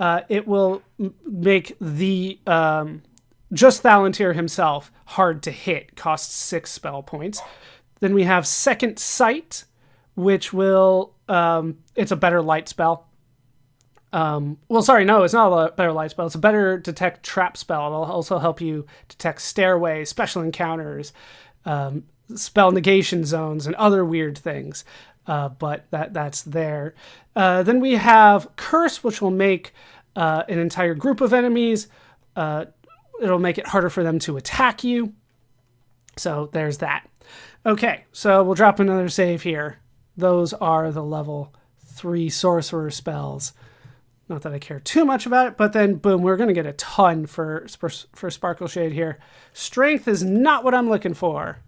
It will make the just Palantir himself hard to hit. Costs 6 spell points. Then we have Second Sight, which will it's a better light spell. Well, sorry, no, it's not a better light spell. It's a better detect trap spell. It'll also help you detect stairways, special encounters, spell negation zones, and other weird things. But that's there. Then we have Curse, which will make an entire group of enemies. It'll make it harder for them to attack you. So there's that. Okay, so we'll drop another save here. Those are the level 3 sorcerer spells. Not that I care too much about it, but then boom, we're going to get a ton for Sparkle Shade here. Strength is not what I'm looking for.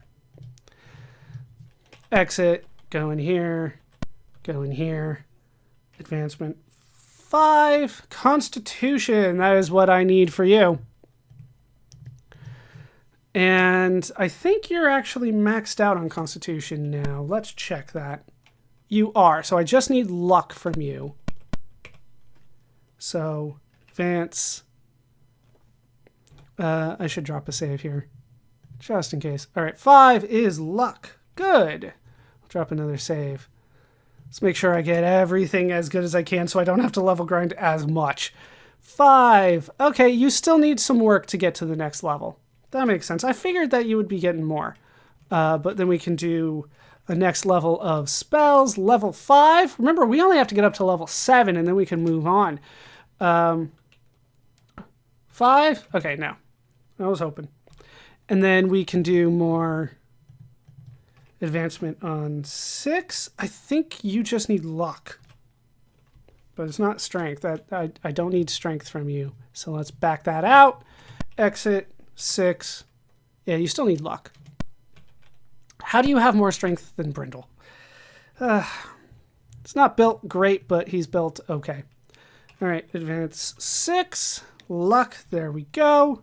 Exit. Go in here, go in here. Advancement 5. Constitution. That is what I need for you. And I think you're actually maxed out on Constitution now. Let's check that. You are. So I just need luck from you. So, advance. I should drop a save here. Just in case. All right, 5 is luck. Good. I'll drop another save. Let's make sure I get everything as good as I can so I don't have to level grind as much. 5. Okay, you still need some work to get to the next level. That makes sense. I figured that you would be getting more. But then we can do a next level of spells. Level 5. Remember, we only have to get up to level 7 and then we can move on. 5? Okay, no. I was hoping. And then we can do more advancement on 6. I think you just need luck. But it's not strength. I don't need strength from you. So let's back that out. Exit. 6. Yeah, you still need luck. How do you have more strength than Brindle? It's not built great, but he's built okay. All right, advance 6. Luck. There we go.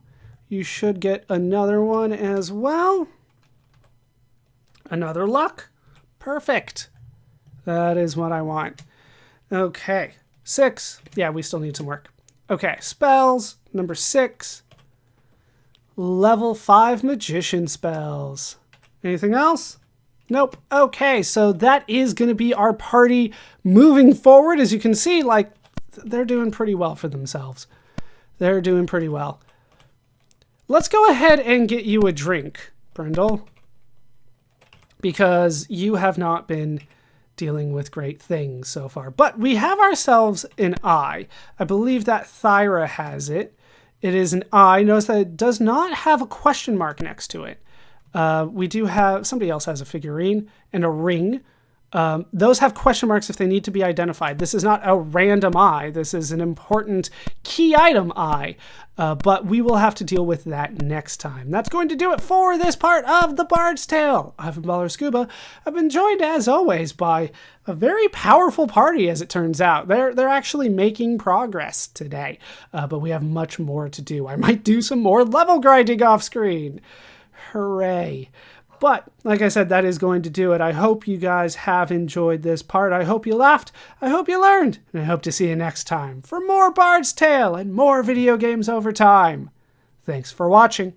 You should get another one as well. Another luck. Perfect. That is what I want. Okay. 6. Yeah, we still need some work. Okay, spells. Number 6. Level 5 magician spells. Anything else? Nope. Okay, so that is going to be our party moving forward. As you can see, like, they're doing pretty well for themselves. They're doing pretty well. Let's go ahead and get you a drink, Brindle. Because you have not been dealing with great things so far. But we have ourselves an eye. I believe that Thyra has it. It is an eye. Notice that it does not have a question mark next to it. We do have, somebody else has a figurine and a ring. Those have question marks if they need to be identified. This is not a random eye. This is an important key item eye. But we will have to deal with that next time. That's going to do it for this part of the Bard's Tale. I've been ballerscuba. I've been joined, as always, by a very powerful party, as it turns out. They're actually making progress today. But we have much more to do. I might do some more level grinding off screen. Hooray. But, like I said, that is going to do it. I hope you guys have enjoyed this part. I hope you laughed. I hope you learned. And I hope to see you next time for more Bard's Tale and more video games over time. Thanks for watching.